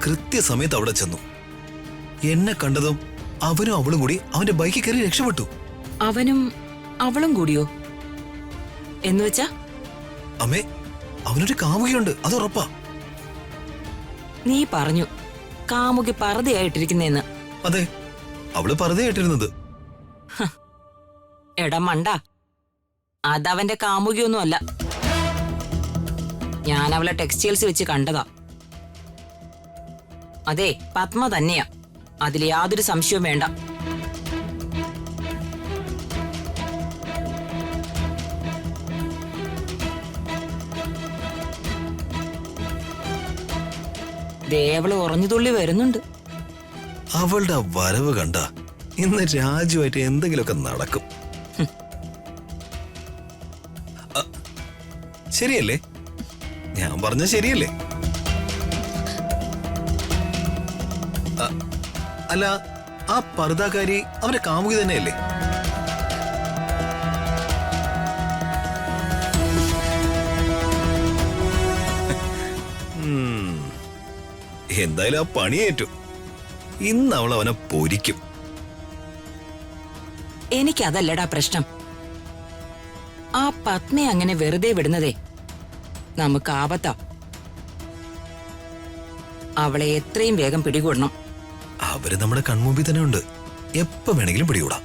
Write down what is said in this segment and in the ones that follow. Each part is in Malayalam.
കൃത്യസമയത്ത് അവിടെ ചെന്നു. എന്നെ കണ്ടതും അവനും അവളും കൂടി അവന്റെ ബൈക്കിൽ കയറി രക്ഷപ്പെട്ടു. അവനും അവളും കൂടിയോ എന്നുവെച്ചാ? അമ്മേ, അവനൊരു കാമുകിയുണ്ട്, അത് ഉറപ്പാ. നീ പറഞ്ഞു കാമുകി പറുതയായിട്ടിരിക്കുന്നെന്ന്. അതെ, അവള് പറുതയായിട്ടിരുന്നത്. എടാ മണ്ട, അതവന്റെ കാമുകിയൊന്നും അല്ല. ഞാൻ അവളെ ടെക്സ്റ്റൈൽസ് വെച്ച് കണ്ടതാ. അതെ, പത്മ തന്നെയാ, അതിൽ യാതൊരു സംശയവും വേണ്ട. ദേവള് ഉറഞ്ഞുതുള്ളി വരുന്നുണ്ട്. അവളുടെ വരവ് കണ്ട ഇന്ന് രാജുവായിട്ട് എന്തെങ്കിലുമൊക്കെ നടക്കും. ശരിയല്ലേ? ഞാൻ പറഞ്ഞ ശരിയല്ലേ? അല്ല, ആ പർദാകാരി അവന്റെ കാമുകി തന്നെയല്ലേ? എന്തായാലും ആ പണിയേറ്റു. ഇന്ന് അവൾ അവനെ പൊരിക്കും. എനിക്കതല്ലടാ പ്രശ്നം. ആ പത്മയെ അങ്ങനെ വെറുതെ വിടുന്നതേ നമുക്ക് ആപത്താ. അവളെ എത്രയും വേഗം പിടികൂടണം. അവര് നമ്മുടെ കൺമുമ്പിൽ തന്നെ ഉണ്ട്, എപ്പോ വേണമെങ്കിലും പിടികൂടാം.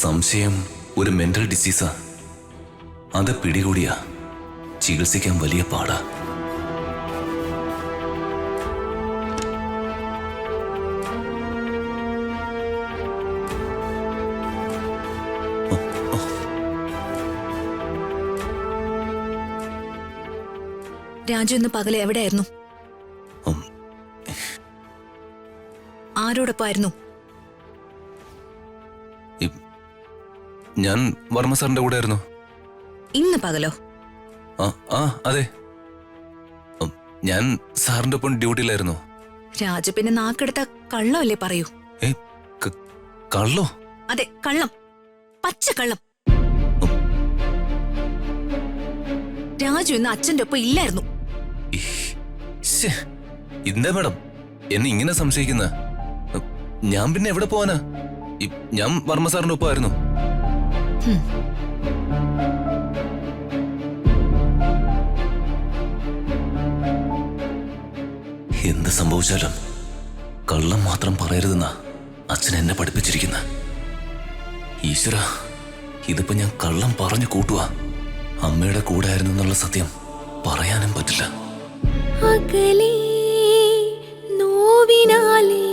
സംശയം ഒരു മെന്റൽ ഡിസീസാ. അത് പിടികൂടിയാ ചികിത്സിക്കാൻ വലിയ പാടാ. രാജു ഇന്ന് പകല് എവിടെയായിരുന്നു? ആരോടൊപ്പമായിരുന്നു? ഞാൻ വർമ്മ സാറിന്റെ കൂടെ ആയിരുന്നു. ഇന്ന് പകലോ? അതെ, ഞാൻ സാറിന്റെ ഒപ്പം ഡ്യൂട്ടിയിലായിരുന്നു. രാജു പിന്നെ നാക്കെടുത്ത കള്ളമല്ലേ പറയൂ? കള്ളോ? അതെ, കള്ളം, പച്ച കള്ളം. രാജു ഇന്ന് അച്ഛന്റെ ഒപ്പം ഇല്ലായിരുന്നു. എന്താ മാഡം എന്നെ ഇങ്ങനെ സംശയിക്കുന്ന? ഞാൻ പിന്നെ എവിടെ പോവാനാ? ഞാൻ വർമ്മ സാറിന്റെ ഒപ്പമായിരുന്നു. എന്ത് സംഭവിച്ചാലും കള്ളം മാത്രം പറയരുതെന്നാ അച്ഛൻ എന്നെ പഠിപ്പിച്ചിരിക്കുന്ന. ഈശ്വര, ഇതിപ്പോ ഞാൻ കള്ളം പറഞ്ഞു കൂട്ടുവാ. അമ്മയുടെ കൂടെ ആയിരുന്നു എന്നുള്ള സത്യം പറയാനും പറ്റില്ല. അകലേ നോവിനാലേ